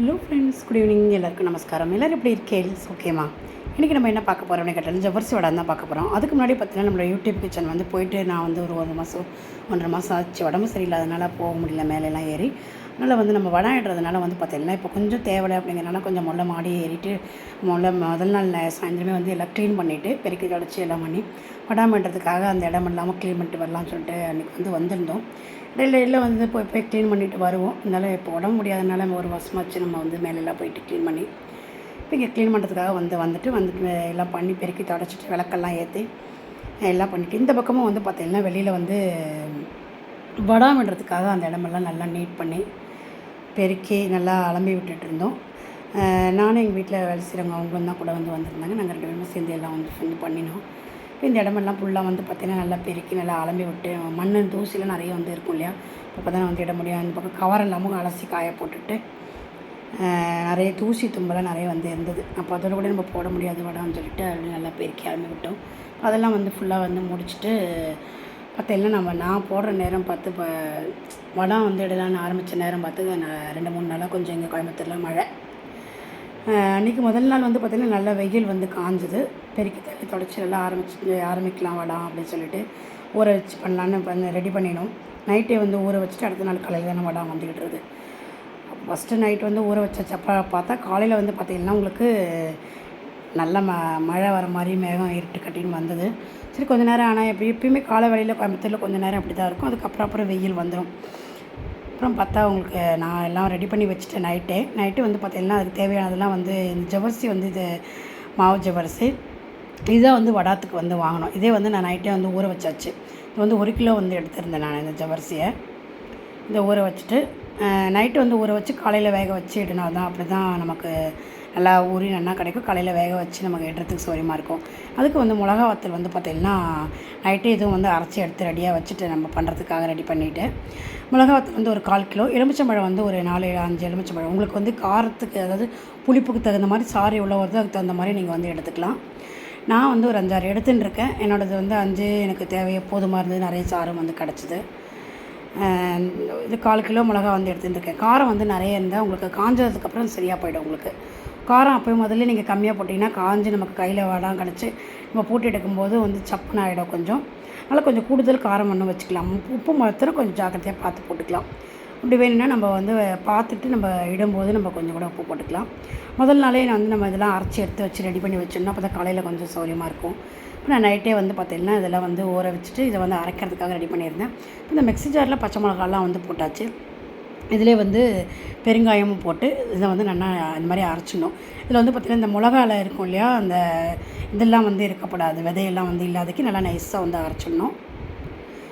Hello friends, good evening. எல்லாருக்கும் நமஸ்காரம். எல்லோரும் எப்படி இருக்கேன்? ஓகேம்மா. இன்றைக்கி நம்ம என்ன பார்க்க போகிறோம்னு கேட்டாலும் ஜவ்வரிசி வடை தான் பார்க்க போகிறோம். அதுக்கு முன்னாடி பார்த்தீங்கன்னா நம்மளோட யூடியூப் கிச்சன் வந்து போயிட்டு நான் வந்து ஒரு 1.5 மாதம் ஆச்சு. உடம்பு சரியில்லாதனால போக முடியல, மேலெல்லாம் ஏறி. அதனால் வந்து நம்ம வடை ஆடுறதுனால வந்து பார்த்தீங்கன்னா இப்போ கொஞ்சம் தேவை அப்படிங்கிறனால கொஞ்சம் மாடி ஏறிட்டு முதல் நாள் சாயந்தரமே வந்து எல்லாம் க்ளீன் பண்ணிவிட்டு பெருக்கி தொடச்சி எல்லாம் பண்ணி வடை பண்ணுறதுக்காக அந்த இடம் இல்லாமல் க்ளீன் பண்ணிட்டு வரலாம்னு சொல்லிட்டு அன்றைக்கி வந்து வந்திருந்தோம். இடையில வந்து போய் க்ளீன் பண்ணிவிட்டு வருவோம். இருந்தாலும் இப்போ உடம்பு முடியாதனால ஒரு வருஷமாச்சு நம்ம வந்து மேலெல்லாம் போயிட்டு க்ளீன் பண்ணி இப்போ இங்கே க்ளீன் பண்ணுறதுக்காக வந்துட்டு எல்லாம் பண்ணி பெருக்கி தொடச்சிட்டு விளக்கெல்லாம் ஏற்றி எல்லாம் பண்ணிவிட்டு இந்த பக்கமும் வந்து பார்த்திங்கன்னா வெளியில் வந்து வடை பண்ணுறதுக்காக அந்த இடமெல்லாம் நல்லா நீட் பண்ணி பெருக்கி நல்லா அலம்பி விட்டுட்டு இருந்தோம். நானும் எங்கள் வீட்டில் வேலை செய்கிறவங்க அவங்களும் தான் கூட வந்திருந்தாங்க. நாங்கள் 2 பேருமே சேர்ந்து எல்லாம் வந்து பண்ணினோம். இந்த இடமெல்லாம் ஃபுல்லாக வந்து பார்த்திங்கன்னா நல்லா பெருக்கி நல்லா அலம்பி விட்டு மண் தூசிலாம் நிறைய வந்து இருக்கும் இல்லையா, அப்போ தான் வந்து இட முடியும். அந்த பக்கம் கவர் இல்லாமல் அலசி காய போட்டுட்டு நிறைய தூசி தும்பெல்லாம் நிறைய வந்து இருந்தது. அப்போ அதோட கூட நம்ம போட முடியாது வடான்னு சொல்லிட்டு அப்படி நல்லா பெருக்கி அலம்பி விட்டோம். அதெல்லாம் வந்து ஃபுல்லாக வந்து முடிச்சுட்டு பார்த்தீங்கன்னா நான் போடுற நேரம் பார்த்து இப்போ வடம் வந்து இடலான்னு ஆரம்பித்த நேரம் பார்த்து 2-3 நாளாக கொஞ்சம் எங்கள் கோயம்புத்தூரில் மழை. அன்றைக்கி முதல் நாள் வந்து பார்த்திங்கன்னா நல்லா வெயில் வந்து காஞ்சுது. பெருக்கி தள்ளி தொடச்சி நல்லா ஆரம்பிக்கலாம் வடம் அப்படின்னு சொல்லிட்டு ஊற வச்சு பண்ணலான்னு ரெடி பண்ணிடணும். நைட்டே வந்து ஊற வச்சுட்டு அடுத்த நாள் காலையில் தானே வடம் வந்துக்கிட்டுருது. ஃபஸ்ட்டு நைட் வந்து ஊற வச்சப்போ பார்த்தா காலையில் வந்து பார்த்திங்கன்னா உங்களுக்கு நல்ல மழை வர மாதிரி மேகம் இருட்டு கட்டின்னு வந்தது. சரி கொஞ்சம் நேரம் ஆனால் எப்பயுமே காலை வேளையில் கோயம்புத்தூரில் கொஞ்சம் நேரம் அப்படி தான் இருக்கும். அதுக்கப்புறம் வெயில் வந்துடும். அப்புறம் பார்த்தா உங்களுக்கு நான் எல்லாம் ரெடி பண்ணி வச்சுட்டேன். நைட்டு வந்து பார்த்திங்கன்னா அதுக்கு தேவையானதெல்லாம் வந்து இந்த ஜவ்வரிசி வந்து இது மாவு ஜவ்வரிசி இதுதான் வந்து வடாத்துக்கு வந்து வாங்கினோம். இதே வந்து நான் நைட்டே வந்து ஊற வச்சாச்சு. இது வந்து 1 கிலோ வந்து எடுத்திருந்தேன் நான் இந்த ஜவ்வரிசியை. இதை ஊற வச்சுட்டு நைட்டு வந்து ஊற வச்சு காலையில் வேக வச்சு இடனா தான் அப்படி தான் நமக்கு நல்லா ஊறி நல்லா கிடைக்கும். காலையில் வேக வச்சு நமக்கு எடுறதுக்கு சௌரியமாக இருக்கும். அதுக்கு வந்து மிளகா வத்தல் வந்து பார்த்திங்கன்னா நைட்டே இதுவும் வந்து அரைச்சி எடுத்து ரெடியாக வச்சுட்டு நம்ம பண்ணுறதுக்காக ரெடி பண்ணிவிட்டு மிளகா வத்தல் வந்து ஒரு 1/4 கிலோ, எலுமிச்சம்பழம் வந்து ஒரு 4-5 எலுமிச்சம்பழம். உங்களுக்கு வந்து காரத்துக்கு அதாவது புளிப்புக்கு தகுந்த மாதிரி சாறு எவ்வளோ வருதோ அதுக்கு தகுந்த மாதிரி நீங்கள் வந்து எடுத்துக்கலாம். நான் வந்து ஒரு 5-6 எடுத்துன்னு இருக்கேன். என்னோடது வந்து 5 எனக்கு தேவையை போதுமாக இருந்தது. நிறைய சாரம் வந்து கிடச்சிது. இது 1/4 கிலோ மிளகா வந்து எடுத்துட்டுருக்கேன். காரம் வந்து நிறைய இருந்தால் உங்களுக்கு காஞ்சதுக்கப்புறம் சரியாக போய்டும். உங்களுக்கு காரம் அப்போயே முதல்ல நீங்கள் கம்மியாக போட்டிங்கன்னா காஞ்சி நமக்கு கையில் வடம் கிடச்சி நம்ம போட்டு எடுக்கும்போது வந்து சப்புன்னு ஆகிடும். அதனால் கொஞ்சம் கூடுதல் காரம் ஒன்று வச்சுக்கலாம். உப்பு மாத்திரம் கொஞ்சம் ஜாக்கிரதையாக பார்த்து போட்டுக்கலாம். அப்படி வேணும்னா நம்ம வந்து பார்த்துட்டு நம்ம இடும்போது நம்ம கொஞ்சம் கூட உப்பு போட்டுக்கலாம். முதல் நாளே நம்ம இதெல்லாம் அரைச்சி எடுத்து வச்சு ரெடி பண்ணி வச்சிடணும். அப்போ தான் காலையில் கொஞ்சம் சௌரியமாக இருக்கும். இப்போ நான் நைட்டே வந்து பார்த்திங்கன்னா இதெல்லாம் வந்து ஊற வச்சுட்டு இதை வந்து அரைக்கிறதுக்காக ரெடி பண்ணியிருந்தேன். இப்போ இந்த மிக்ஸி ஜாரில் பச்சை மிளகாலாம் வந்து போட்டாச்சு. இதிலே வந்து பெருங்காயமும் போட்டு இதை வந்து நல்லா இந்த மாதிரி அரைச்சிடணும். இதில் வந்து பார்த்திங்கன்னா இந்த மிளகால இருக்கும் இல்லையா, அந்த இதெல்லாம் வந்து இருக்கப்படாது, விதையெல்லாம் வந்து இல்லாதக்கு நல்லா நைஸாக வந்து அரைச்சிடணும்.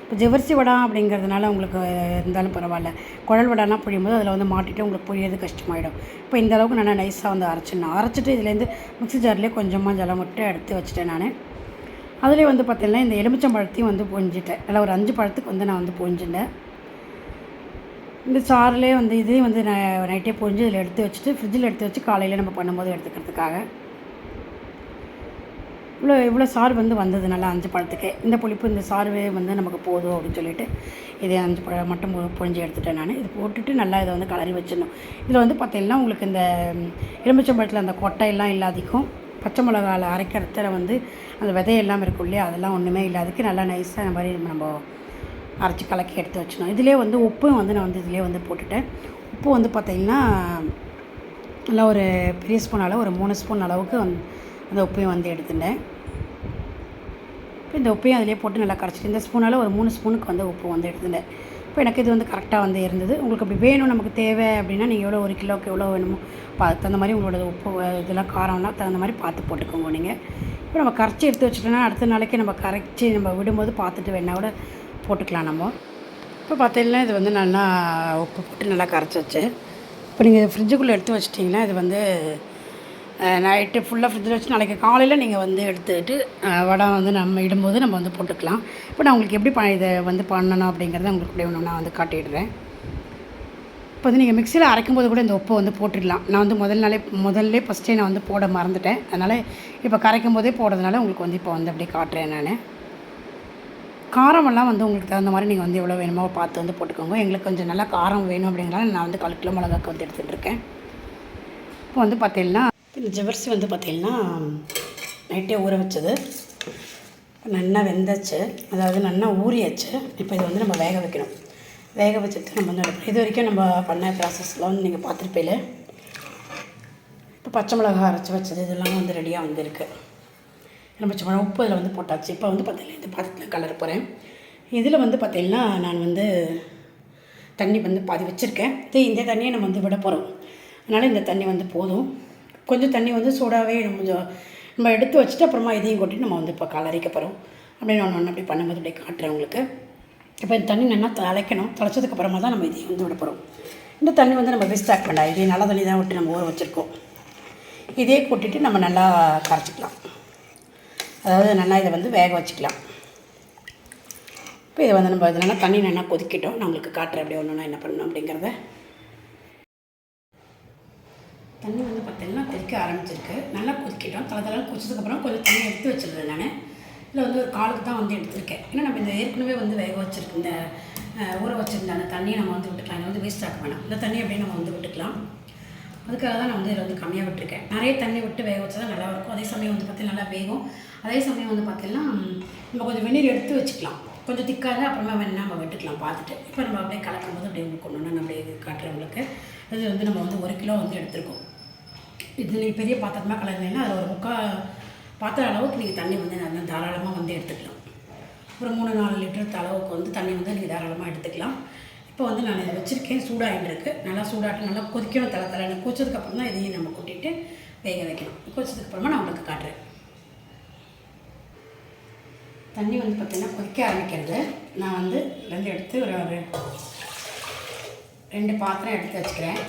இப்போ ஜவ்வரிசி வடை அப்படிங்கிறதுனால உங்களுக்கு இருந்தாலும் பரவாயில்ல. குழல் வடைலாம் புழியும்போது அதில் வந்து மாட்டிட்டு உங்களுக்கு புழியறது கஷ்டமாயிடும். இப்போ இந்த அளவுக்கு நல்லா நைஸாக வந்து அரைச்சிட்டு இதுலேருந்து மிக்ஸி ஜார்லேயே கொஞ்சமாக ஜலம் மட்டும் எடுத்து வச்சுட்டேன் நான். அதிலே வந்து பார்த்திங்கன்னா இந்த எலுமிச்சம்பழத்தையும் வந்து புழிஞ்சிட்டேன். நல்லா ஒரு 5 பழத்துக்கு வந்து நான் வந்து புழிஞ்சிட்டேன். இந்த சாரிலே வந்து இதையும் வந்து நான் நைட்டே புழிஞ்சு இதில் எடுத்து வச்சுட்டு ஃப்ரிட்ஜில் எடுத்து வச்சு காலையில் நம்ம பண்ணும்போது எடுத்துக்கிறதுக்காக இவ்வளோ சாறு வந்து வந்தது நல்லா 5 பழத்துக்கு. இந்த புளிப்பு இந்த சாறு வந்து நமக்கு போதும் அப்படின்னு சொல்லிட்டு இதே 5 பழம் மட்டும் புழிஞ்சு எடுத்துட்டேன் நான். இது போட்டுட்டு நல்லா இதை வந்து கலரி வச்சிடணும். இதில் வந்து பார்த்திங்கன்னா உங்களுக்கு இந்த எலுமிச்சம்பழத்தில் அந்த கொட்டையெல்லாம் இல்லாதிக்கும், பச்சை மிளகாவில் அரைக்கிறதுல வந்து அந்த விதையெல்லாம் இருக்கும் இல்லையா, அதெல்லாம் ஒன்றுமே இல்லாததுக்கு நல்லா நைஸாக இந்த மாதிரி நம்ம அரைச்சி கலக்கி எடுத்து வச்சிடணும். இதிலே வந்து உப்பும் வந்து நான் வந்து இதிலே வந்து போட்டுட்டேன். உப்பு வந்து பார்த்திங்கன்னா நல்லா ஒரு பெரிய ஸ்பூனால் ஒரு 3 ஸ்பூன் அளவுக்கு அந்த உப்பையும் வந்து எடுத்துட்டேன். இப்போ இந்த உப்பையும் அதிலே போட்டு நல்லா கரைச்சிட்டு இந்த ஸ்பூனால் ஒரு 3 ஸ்பூனுக்கு வந்து உப்பு வந்து எடுத்துட்டேன். இப்போ எனக்கு இது வந்து கரெக்டாக வந்து இருந்தது. உங்களுக்கு அப்படி வேணும் நமக்கு தேவை அப்படின்னா நீங்கள் எவ்வளோ 1 கிலோவுக்கு எவ்வளோ வேணுமோ தகுந்த மாதிரி உங்களோட உப்பு இதெல்லாம் காரம்லாம் தகுந்த மாதிரி பார்த்து போட்டுக்கோங்க நீங்கள். இப்போ நம்ம கரைச்சி எடுத்து வச்சுட்டோன்னா அடுத்த நாளைக்கு நம்ம கரைச்சி நம்ம விடும்போது பார்த்துட்டு வேணால் கூட போட்டுக்கலாம் நம்ம. இப்போ பார்த்தீங்கன்னா இது வந்து நல்லா உப்பு போட்டு நல்லா கரைச்சி வச்சு இப்போ நீங்கள் ஃப்ரிட்ஜுக்குள்ளே எடுத்து வச்சிட்டிங்கன்னா இது வந்து நைட்டு ஃபுல்லாக ஃப்ரிட்ஜில் வச்சு நாளைக்கு காலையில் நீங்கள் வந்து எடுத்துக்கிட்டு வடை வந்து நம்ம இடும்போது நம்ம வந்து போட்டுக்கலாம். இப்போ நான் உங்களுக்கு எப்படி இதை வந்து பண்ணணும் அப்படிங்கிறத உங்களுக்கு அப்படியே ஒன்று நான் வந்து காட்டிடுறேன். இப்போ வந்து நீங்கள் மிக்சியில் அரைக்கும்போது கூட இந்த உப்பை வந்து போட்டுடலாம். நான் வந்து முதல்ல ஃபஸ்ட்டே நான் வந்து போட மறந்துட்டேன். அதனால் இப்போ கரைக்கும் போதே போடுறதுனால உங்களுக்கு வந்து இப்போ வந்து அப்படியே காட்டுறேன் நான். காரமெல்லாம் வந்து உங்களுக்கு தகுந்த மாதிரி நீங்கள் வந்து எவ்வளோ வேணுமோ பார்த்து வந்து போட்டுக்கோங்க. எங்களுக்கு கொஞ்சம் நல்லா காரம் வேணும் அப்படிங்கிறனால நான் வந்து 1/4 கிலோ மிளகாக்கு வந்து எடுத்துகிட்டு இருக்கேன். இப்போ வந்து பார்த்தீங்கன்னா இந்த ஜவ்வரிசி வந்து பார்த்தீங்கன்னா நைட்டே ஊற வச்சது நல்லா வெந்தாச்சு, அதாவது நல்லா ஊறியாச்சு. இப்போ இதை வந்து நம்ம வேக வைக்கணும். வேக வச்சுட்டு நம்ம வந்து இது வரைக்கும் நம்ம பண்ண ப்ராசஸ்லாம் வந்து நீங்கள் பார்த்துருப்பீல. இப்போ பச்சை மிளகா அரைச்சி வச்சது இதெல்லாம் வந்து ரெடியாக வந்துருக்கு. நம்ம பச்சை மிளகா உப்பு இதில் வந்து போட்டாச்சு. இப்போ வந்து பார்த்தீங்கன்னா இந்த பாத்திரத்தில் கலர போகிறேன். இதில் வந்து பார்த்தீங்கன்னா நான் வந்து தண்ணி வந்து பாதி வச்சுருக்கேன். இந்த தண்ணியை நம்ம வந்து விட போகிறோம். அதனால் இந்த தண்ணி வந்து போதும். கொஞ்சம் தண்ணி வந்து சூடாகவே நம்ம எடுத்து வச்சுட்டு அப்புறமா இதையும் கொட்டி நம்ம வந்து இப்போ கலரிக்க போகிறோம். அப்படின்னு ஒன்று அப்படி பண்ணும்போது அப்படியே காட்டுறேன் உங்களுக்கு. இப்போ இந்த தண்ணி நல்லா தலைக்கணும். தலைச்சதுக்கப்புறமா தான் நம்ம இதையும் வந்து விட போகிறோம். இந்த தண்ணி வந்து நம்ம வேஸ்ட் ஆக்க வேண்டாம். இதே நல்ல தண்ணி தான் விட்டு நம்ம ஊற வச்சுருக்கோம். இதே கொட்டிட்டு நம்ம நல்லா கரைச்சிக்கலாம். அதாவது நல்லா இதை வந்து வேக வச்சுக்கலாம். இப்போ இதை வந்து நம்ம இதனால் தண்ணி நல்லா கொதிக்கிட்டோம். நான் உங்களுக்கு காட்டுறேன் அப்படியே ஒன்றுனா என்ன பண்ணணும் அப்படிங்கிறத. தண்ணி வந்து பார்த்திங்கன்னா கொதிக்க ஆரம்பிச்சிருக்கு. நல்லா கொதிக்கிட்டோம். தலை கொதிச்சதுக்கப்புறம் கொஞ்சம் தண்ணி எடுத்து வச்சுருந்தேன். நான் இதில் வந்து ஒரு காலுக்கு தான் வந்து எடுத்துருக்கேன். ஏன்னா நம்ம இந்த ஏற்கனவே வந்து வேக வச்சுருக்கு இந்த ஊற வச்சுருந்த அந்த தண்ணியை நம்ம வந்து விட்டுக்கலாம். இதை வந்து வேஸ்ட் ஆக்க வேணாம். இந்த தண்ணி அப்படியே நம்ம வந்து விட்டுக்கலாம். அதுக்காக தான் நான் வந்து இதில் வந்து கம்மியாக விட்டுருக்கேன். நிறைய தண்ணி விட்டு வேக வச்சா தான் நல்லாயிருக்கும். அதே சமயம் வந்து பார்த்திங்கன்னா நல்லா வேகும். அதே சமயம் வந்து பார்த்திங்கன்னா நம்ம கொஞ்சம் வெந்நீர் எடுத்து வச்சுக்கலாம். கொஞ்சம் திக்காக அப்புறமா வேணா நம்ம விட்டுக்கலாம் பார்த்துட்டு. இப்போ நம்ம அப்படியே கலக்கும் போது அப்படியே கொண்டு வந்து நம்ம அப்படியே காட்டுறவங்களுக்கு அது வந்து நம்ம வந்து 1 கிலோ வந்து எடுத்துருக்கோம். இது நீங்கள் பெரிய பாத்திரமாக கலந்தீங்கன்னா அதில் ஒரு 3/4 பாத்திரம் அளவுக்கு நீங்கள் தண்ணி வந்து நல்லா தாராளமாக வந்து எடுத்துக்கலாம். ஒரு 3-4 லிட்டர் அளவுக்கு வந்து தண்ணி வந்து நீங்கள் தாராளமாக எடுத்துக்கலாம். இப்போ வந்து நான் இதை வச்சுருக்கேன். சூடாகிட்டு இருக்குது. நல்லா சூடாகிட்டு நல்லா கொதிக்கணும். தலைன்னு கொதிச்சதுக்கப்புறம் தான் இதையும் நம்ம கொட்டிட்டு வேக வைக்கணும். கொதிச்சதுக்கப்புறமா நான் உங்களுக்கு காட்டுறேன். தண்ணி வந்து பார்த்திங்கன்னா கொதிக்க ஆரம்பிக்கிறது. நான் வந்து எடுத்து ஒரு 2 பாத்திரம் எடுத்து வச்சுக்கிறேன்.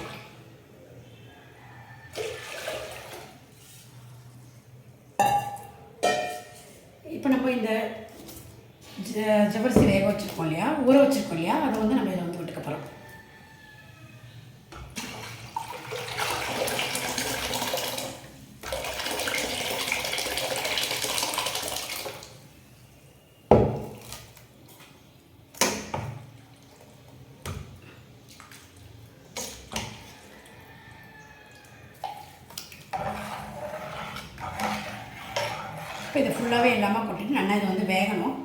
இப்போ நம்ம இந்த ஜவ்வரிசி வேக வச்சுருக்கோம் இல்லையா, ஊற வச்சுருக்கோம் இல்லையா, அதை வந்து நம்ம இதை வந்து விட்டுக்க போகிறோம். இப்போ இது ஃபுல்லாகவே இல்லாமல் கொட்டிட்டு நல்லா இதை வந்து வேகணும்.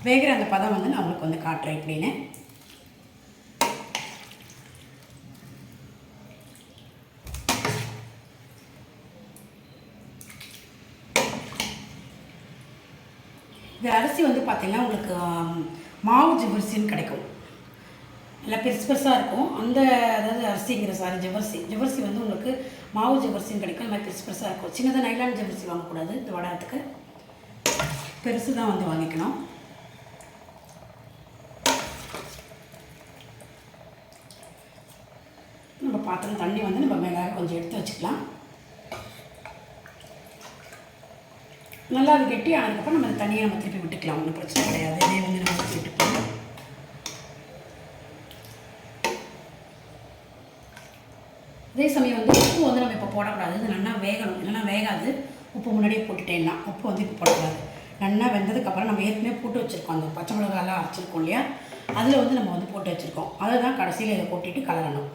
வேகிற அந்த பதம் வந்து நான் உங்களுக்கு வந்து காட்டுறேன் எப்படின்னு. இந்த அரிசி வந்து பார்த்திங்கன்னா உங்களுக்கு மாவு ஜவ்வரிசின்னு கிடைக்கும். நல்லா பெருசு பெருசாக இருக்கும். அந்த அதாவது அரிசிங்கிற ஜவ்வரிசி வந்து உங்களுக்கு மாவு ஜவ்வரிசின்னு கிடைக்கும். இந்த மாதிரி பெருசு பெருசாக இருக்கும். சின்னதாக நைலான் ஜவ்வரிசி வாங்கக்கூடாது. இந்த வடகத்துக்கு பெருசு தான் வந்து வாங்கிக்கணும். நம்ம பாத்திரம் தண்ணி வந்து நம்ம மேலே கொஞ்சம் எடுத்து வச்சுக்கலாம். நல்லா அது கெட்டி ஆனதுக்கப்புறம் நம்ம தண்ணியை நம்ம திருப்பி விட்டுக்கலாம். ஒன்றும் பிரச்சனை கிடையாது. இதே வந்து நம்ம விட்டுக்கலாம். அதே சமயம் வந்து உப்பு வந்து நம்ம இப்போ போடக்கூடாது. இது நல்லா வேகணும். இல்லைன்னா வேகாது. உப்பு முன்னாடியே போட்டுட்டேன்னா உப்பு வந்து இப்போ போடக்கூடாது. நல்லா வெந்ததுக்கப்புறம் நம்ம ஏற்கனவே போட்டு வச்சுருக்கோம். அந்த பச்சை மிளகாலாம் அரைச்சிருக்கோம் இல்லையா, அதில் வந்து நம்ம வந்து போட்டு வச்சுருக்கோம். அதை தான் கடைசியில் இதை கொட்டிட்டு கலரணும்.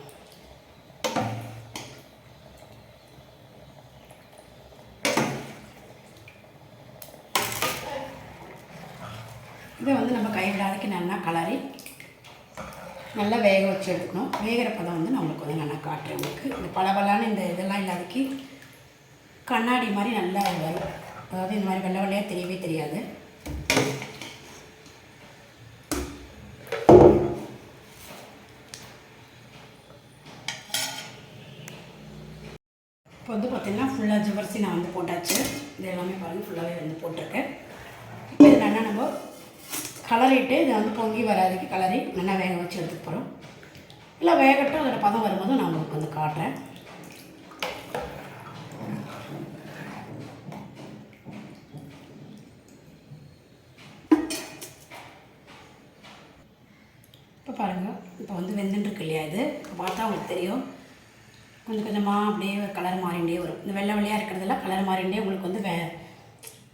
இதை வந்து நம்ம கைவிடாதக்கு நல்லா கலரி நல்லா வேக வச்சு எடுக்கணும். வேகிற பதம் வந்து நான் உங்களுக்கு வந்து நல்லா காட்டுறேன். உங்களுக்கு இந்த பளபளன்னு இந்த இதெல்லாம் இல்லாதக்கு கண்ணாடி மாதிரி நல்லா வரும். அதாவது இந்த மாதிரி வெள்ளை வெள்ளையாக தெரியவே தெரியாது. இப்போ வந்து பார்த்திங்கன்னா ஃபுல்லாக ஜவ்வரிசி நான் வந்து போட்டாச்சு. இது எல்லாமே பாருங்கள் ஃபுல்லாகவே வந்து போட்டிருக்கேன். இப்போ இது நல்லா நம்ம கலரிட்டு இதை வந்து பொங்கி வராதுக்கு கலரி நல்லா வேக வச்சு எடுத்துக்க போகிறோம். இல்லை வேகட்டும். அதோட பதம் வரும்போது நான் உங்களுக்கு வந்து காட்டுறேன். இப்போ பாருங்கள், இப்போ வந்து வெந்துட்டுருக்கு இல்லையா, இது இப்போ பார்த்தா உங்களுக்கு தெரியும். கொஞ்சம் கொஞ்சமாக அப்படியே கலர் மாறிண்டே வரும். இந்த வெள்ளை வெள்ளையாக இருக்கிறதெல்லாம் கலர் மாறிண்டே உங்களுக்கு வந்து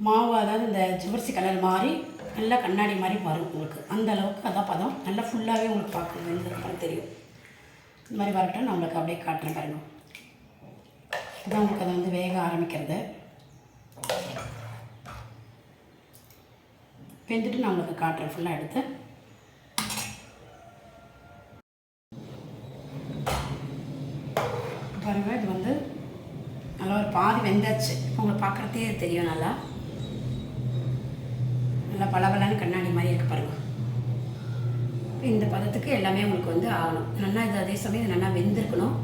மாவு, அதாவது இந்த ஜவ்வரிசி கலர் மாறி நல்லா கண்ணாடி மாதிரி வரும் உங்களுக்கு. அந்த அளவுக்கு அதான் பதம். நல்லா ஃபுல்லாகவே உங்களுக்கு பார்க்க வெந்ததுக்கப்புறம் தெரியும். இந்த மாதிரி வரட்டும். நான் உங்களுக்கு அப்படியே காட்டுறேன் பாருங்கள். அதான் உங்களுக்கு அது வந்து வேக ஆரம்பிக்கிறது. வெந்துட்டு நான் உங்களுக்கு காட்டுறேன் ஃபுல்லாக எடுத்து. பாருங்கள், இது வந்து நல்லா ஒரு பாதி வெந்தாச்சு. உங்களுக்கு பார்க்குறதே தெரியும். நல்லா நல்லா பளபளன்னு கண்ணாடி மாதிரி இருக்குது பாருங்கள். இந்த பதத்துக்கு எல்லாமே உங்களுக்கு வந்து ஆகணும். நல்லா இது அதே சமயம் இது நல்லா வெந்திருக்கணும்.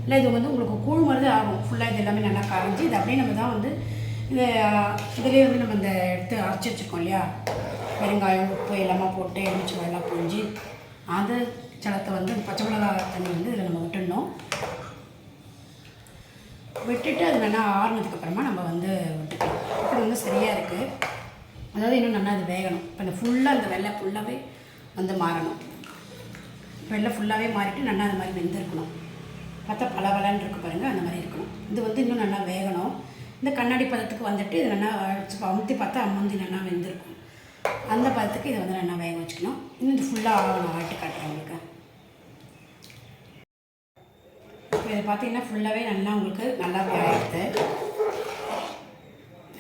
இல்லை இது வந்து உங்களுக்கு கூழ் மாதிரி தான் ஆகும். ஃபுல்லாக இது எல்லாமே நல்லா கரைஞ்சி இது அப்படியே நம்ம தான் வந்து இந்த இதிலே வந்து நம்ம இந்த எடுத்து அரைச்சி வச்சுருக்கோம் இல்லையா, வெங்காயம் உப்பு எல்லாமே போட்டு எலுமிச்சை எல்லாம் புழிஞ்சி அந்த சலத்தை வந்து பச்சை மிளகா தண்ணி வந்து இதில் நம்ம விட்டுடணும். விட்டுட்டு அது நல்லா ஆறுனதுக்கப்புறமா நம்ம வந்து விட்டுக்கலாம். இப்படி வந்து சரியாக இருக்குது. அதாவது இன்னும் நல்லா அது வேகணும். இப்போ இந்த ஃபுல்லாக இந்த வெள்ளை ஃபுல்லாகவே வந்து மாறணும். வெள்ளை ஃபுல்லாகவே மாறிட்டு நல்லா அது மாதிரி வெந்திருக்கணும். பார்த்தா பளபளன்னு இருக்குது பாருங்கள், அந்த மாதிரி இருக்கணும். இது வந்து இன்னும் நல்லா வேகணும். இந்த கண்ணாடி பதத்துக்கு வந்துட்டு இது நல்லா அமுத்தி பார்த்தா அமுந்தி நல்லா வெந்திருக்கும். அந்த பதத்துக்கு இதை வந்து நல்லா வேக வச்சுக்கணும். இன்னும் இது ஃபுல்லாக ஆகணும். ஆட்டு காட்டுறேன் உங்களுக்கு. இப்போ இதை பார்த்தீங்கன்னா ஃபுல்லாகவே நல்லா உங்களுக்கு நல்லா ஆகிடுது.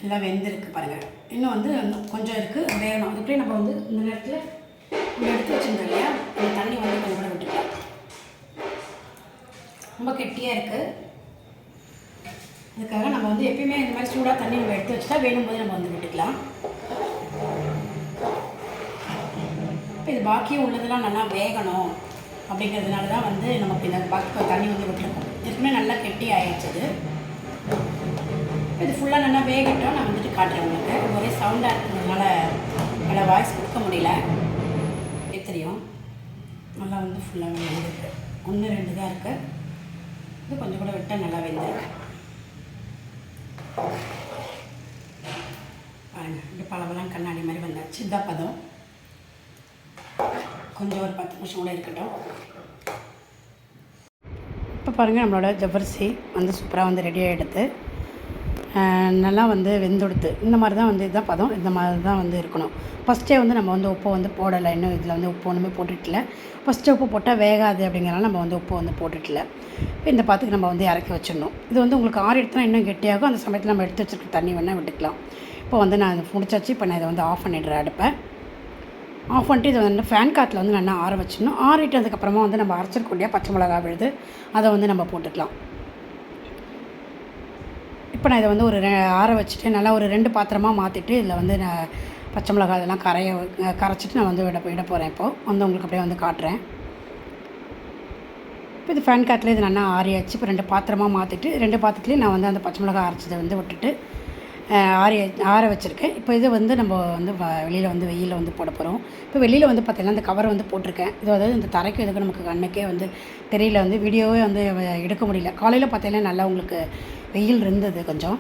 நல்லா வெந்திருக்கு பாருங்கள். இன்னும் வந்து கொஞ்சம் இருக்குது, வேகணும். அதுக்குள்ளே நம்ம வந்து இந்த நேரத்தில் நம்ம எடுத்து வச்சுருந்தோம் இல்லையா, அந்த தண்ணி வந்து கொஞ்சம் கூட விட்டுக்கலாம். ரொம்ப கெட்டியாக இருக்குது. அதுக்காக நம்ம வந்து எப்பயுமே இந்த மாதிரி சூடாக தண்ணி நம்ம எடுத்து வச்சுட்டா வேணும் போது நம்ம வந்து விட்டுக்கலாம். இப்போ இது பாக்கியும் உள்ளதெல்லாம் நல்லா வேகணும் அப்படிங்கிறதுனால தான் வந்து நமக்கு இந்த பாக்கி தண்ணி வந்து விட்டுருக்கோம். ஏற்கனவே நல்லா கெட்டி ஆயிடுச்சது. இது ஃபுல்லாக நல்லா வேகட்டும். நான் வந்துட்டு காட்டுறேன் உங்களுக்கு. ஒரே சவுண்டாக இருக்கிறதுனால நல்லா வாய்ஸ் கொடுக்க முடியல. தெரியும் நல்லா வந்து ஃபுல்லாக வெந்திருக்கு. 1-2 தான் இருக்குது. இது கொஞ்சம் கூட விட்டால் நல்லா வெந்திருக்கு பாருங்கள். இப்படி பளபளன்னு கண்ணாடி மாதிரி வந்தாச்சு. இதான் பதம். கொஞ்சம் ஒரு 10 நிமிஷம் கூட இருக்கட்டும். இப்போ பாருங்கள், நம்மளோட ஜவ்வரிசி வந்து சூப்பராக வந்து ரெடியாக எடுத்து நல்லா வந்து வெந்துடுத்து. இந்த மாதிரி தான் வந்து இதுதான் பதம். இந்த மாதிரி தான் வந்து இருக்கணும். ஃபஸ்ட்டே வந்து நம்ம வந்து உப்பு வந்து போடலை. இன்னும் இதில் வந்து உப்பு ஒன்றுமே போட்டுட்டில்ல. ஃபஸ்ட்டு உப்பு போட்டால் வேகாது அப்படிங்கிறனால நம்ம வந்து உப்பு வந்து போட்டுட்டில்ல. இப்போ இந்த பாத்துக்கு நம்ம வந்து இறக்கி வச்சிடணும். இது வந்து உங்களுக்கு ஆறி எடுத்துனா இன்னும் கெட்டியாகும். அந்த சமயத்தில் நம்ம எடுத்து வச்சுருக்க தண்ணி வேணால் விட்டுக்கலாம். இப்போ வந்து நான் முடிச்சாச்சு. இப்போ நான் இதை வந்து ஆஃப் பண்ணிடுறேன் அடுப்பை. ஆஃப் பண்ணிட்டு இதை வந்து ஃபேன் காற்றுல வந்து நல்லா ஆற வச்சிடணும். ஆறிட்டதுக்கப்புறமா வந்து நம்ம அரைச்சிருக்கோம் பச்சை மிளகா விழுது, அதை வந்து நம்ம போட்டுக்கலாம். இப்போ நான் இதை வந்து ஒரு ஆற வச்சுட்டு நல்லா ஒரு 2 பாத்திரமாக மாற்றிட்டு இதில் வந்து நான் பச்சை மிளகா இதெல்லாம் கரைச்சிட்டு நான் வந்து விட போகிறேன். இப்போது வந்து உங்களுக்கு அப்படியே வந்து காட்டுறேன். இப்போ இது ஃபேன் காற்றுல இது நல்லா ஆறியாச்சு. இப்போ 2 பாத்திரமாக மாற்றிட்டு 2 பாத்திரத்துலேயும் நான் வந்து அந்த பச்சை மிளகா அரைச்சதை வந்து விட்டுட்டு ஆற வச்சுருக்கேன். இப்போ இது வந்து நம்ம வந்து வெளியில் வந்து வெயிலில் வந்து போட போகிறோம். இப்போ வெளியில் வந்து பார்த்திங்கன்னா இந்த கவரை வந்து போட்டிருக்கேன். இது அதாவது இந்த தரைக்கு இதுக்கு நமக்கு கண்ணுக்கே வந்து தெரியல, வந்து வீடியோவே வந்து எடுக்க முடியல. காலையில் பார்த்தீங்கன்னா நல்லா உங்களுக்கு வெயில் இருந்தது கொஞ்சம்.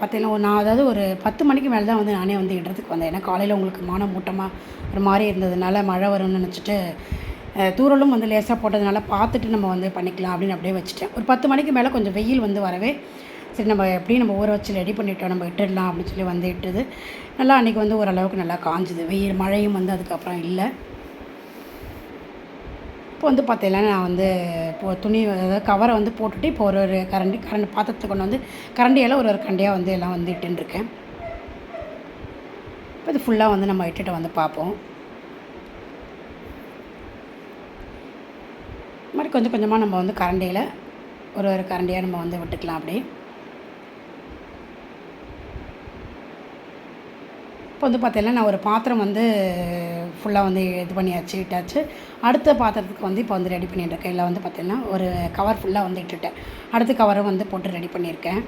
பார்த்தீங்கன்னா நான் அதாவது ஒரு 10 மணிக்கு மேலே தான் வந்து நானே வந்து இடத்துக்கு வந்தேன். ஏன்னா காலையில் உங்களுக்கு மூட்டமாக ஒரு மாதிரி இருந்ததுனால மழை வரும்னு நினச்சிட்டு தூரலும் வந்து லேசாக போட்டதுனால பார்த்துட்டு நம்ம வந்து பண்ணிக்கலாம் அப்படின்னு அப்படியே வச்சுட்டேன். ஒரு 10 மணிக்கு மேலே கொஞ்சம் வெயில் வந்து வரவே சரி நம்ம எப்படியும் நம்ம ஊற வச்சு ரெடி பண்ணிட்டோம், நம்ம இட்டுடலாம் அப்படின்னு சொல்லி வந்து இட்டுது. நல்லா அன்றைக்கி வந்து ஓரளவுக்கு நல்லா காஞ்சுது. வெயில் மழையும் வந்து அதுக்கப்புறம் இல்லை. இப்போ வந்து பார்த்தீங்கன்னா நான் வந்து இப்போ துணி அதாவது கவரை வந்து போட்டுட்டு இப்போ ஒரு கரண்டி பாத்திரத்தை கொண்டு வந்து கரண்டியால் ஒரு கரண்டியாக வந்து எல்லாம் வந்து இட்டுருக்கேன். இப்போ இது ஃபுல்லாக வந்து நம்ம இட்டுட்டு வந்து பார்ப்போம். இது மாதிரி கொஞ்சம் கொஞ்சமாக நம்ம வந்து கரண்டியில் ஒரு கரண்டியாக நம்ம வந்து விட்டுக்கலாம். அப்படி இப்போ வந்து பார்த்தீங்கன்னா நான் ஒரு பாத்திரம் வந்து ஃபுல்லாக வந்து இது பண்ணியாச்சு, இட்டாச்சு. அடுத்த பாத்திரத்துக்கு வந்து இப்போ வந்து ரெடி பண்ணிட்டுருக்கேன். இல்லை வந்து பார்த்தீங்கன்னா ஒரு கவர் ஃபுல்லாக வந்து இட்டுட்டேன். அடுத்த கவரை வந்து போட்டு ரெடி பண்ணியிருக்கேன்.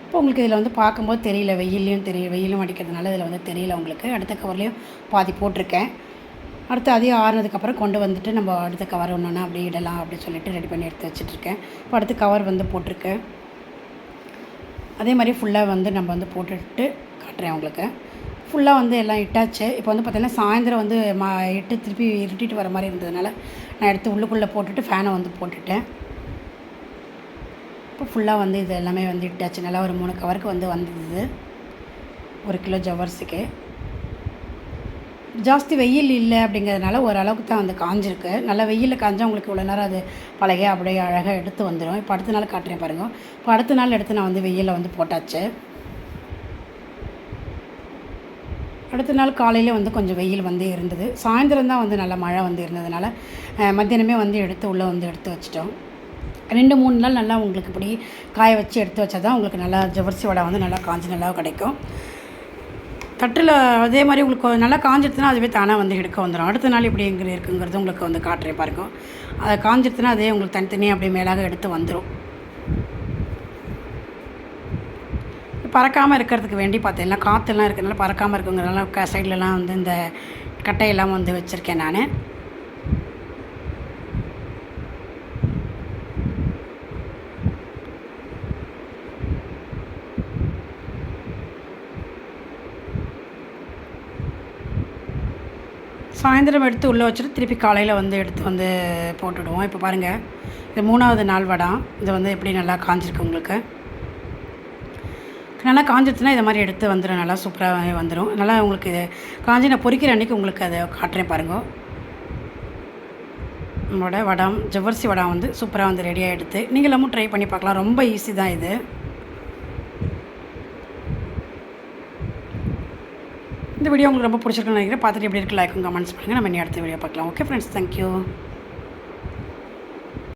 இப்போ உங்களுக்கு இதில் வந்து பார்க்கும்போது தெரியல, வெயிலும் அடிக்கிறதுனால இதில் வந்து தெரியல உங்களுக்கு. அடுத்த கவர்லேயும் பாதி போட்டிருக்கேன். அடுத்து அதையும் ஆறுனதுக்கப்புறம் கொண்டு வந்துட்டு நம்ம அடுத்த கவர் ஒன்று அப்படியே இடலாம் அப்படின்னு சொல்லிட்டு ரெடி பண்ணி எடுத்து வச்சுட்ருக்கேன். இப்போ அடுத்து கவர் வந்து போட்டிருக்கேன். அதே மாதிரி ஃபுல்லாக வந்து நம்ம வந்து போட்டுட்டு காட்டுறேன் உங்களுக்கு. ஃபுல்லாக வந்து எல்லாம் இட்டாச்சு. இப்போ வந்து பார்த்திங்கன்னா சாயந்தரம் வந்து இட்டு திருப்பி இருட்டிட்டு வர மாதிரி இருந்ததுனால நான் எடுத்து உள்ளுக்குள்ளே போட்டுட்டு ஃபேனை வந்து போட்டுட்டேன். இப்போ ஃபுல்லாக வந்து இது எல்லாமே வந்து இட்டாச்சு. நல்லா ஒரு 3 கவருக்கு வந்து வந்தது 1 கிலோ ஜவ்வரிசிக்கு. ஜாஸ்தி வெயில் இல்லை அப்படிங்கிறதுனால ஓரளவுக்கு தான் வந்து காஞ்சிருக்கு. நல்லா வெயிலில் காய்ஞ்சா உங்களுக்கு இவ்வளோ நேரம் அது பழகி அப்படியே அழகாக எடுத்து வந்துடும். இப்போ அடுத்த நாள் காட்டுறேன் பாருங்கள். இப்போ அடுத்த நாள் எடுத்து நான் வந்து வெயிலில் வந்து போட்டாச்சு. அடுத்த நாள் காலையில் வந்து கொஞ்சம் வெயில் வந்து இருந்தது. சாயந்தரம் தான் வந்து நல்லா மழை வந்து இருந்ததுனால மத்தியானமே வந்து எடுத்து உள்ளே வந்து எடுத்து வச்சிட்டோம். 2-3 நாள் நல்லா உங்களுக்கு இப்படி காய வச்சு எடுத்து வச்சா தான் உங்களுக்கு நல்லா ஜவ்வரிசி வடை வந்து நல்லா காஞ்சி நல்லா கிடைக்கும். தட்டில் அதே மாதிரி உங்களுக்கு நல்லா காஞ்சிடுச்சுன்னா அதுவே தானாக வந்து எடுக்க வந்துடும். அடுத்த நாள் இப்படி எங்கே இருக்குங்கிறது உங்களுக்கு வந்து காட்டுறேன் பாருங்க. அதை காஞ்சிடுச்சுன்னா அதே உங்களுக்கு தனித்தனியாக அப்படியே மேலாக எடுத்து வந்துடும். பறக்காமல் இருக்கிறதுக்கு வேண்டி பார்த்தீங்கன்னா காற்றுலாம் இருக்கிறதுனால பறக்காமல் இருக்குங்கிறதுனால சைட்லலாம் வந்து இந்த கட்டையெல்லாம் வந்து வச்சுருக்கேன் நான். சாயந்தரம் எடுத்து உள்ளே வச்சுட்டு திருப்பி காலையில் வந்து எடுத்து வந்து போட்டுவிடுவோம். இப்போ பாருங்கள், இது 3வது நாள் வடை. இது வந்து எப்படி நல்லா காஞ்சிருக்கு உங்களுக்கு. நல்லா காஞ்சிடுச்சுன்னா இதை மாதிரி எடுத்து வந்துடும். நல்லா சூப்பராக வந்துடும். நல்லா உங்களுக்கு இது காஞ்சி நான் பொரிக்கிற அன்றைக்கி உங்களுக்கு அதை காட்டுறேன் பாருங்க. நம்மளோட வடம் ஜவ்வரிசி வடை வந்து சூப்பராக வந்து ரெடியாக எடுத்து நீங்கள் எல்லாமும் ட்ரை பண்ணி பார்க்கலாம். ரொம்ப ஈஸி தான் இது. இந்த வீடியோ உங்களுக்கு ரொம்ப பிடிச்சிருக்குன்னு நினைக்கிறேன். பார்த்துட்டு எப்படி இருக்குது லைக்கும் கமெண்ட்ஸ் பண்ணுங்கள். நம்ம இனி அடுத்த வீடியோ பார்க்கலாம். Okay friends, thank you.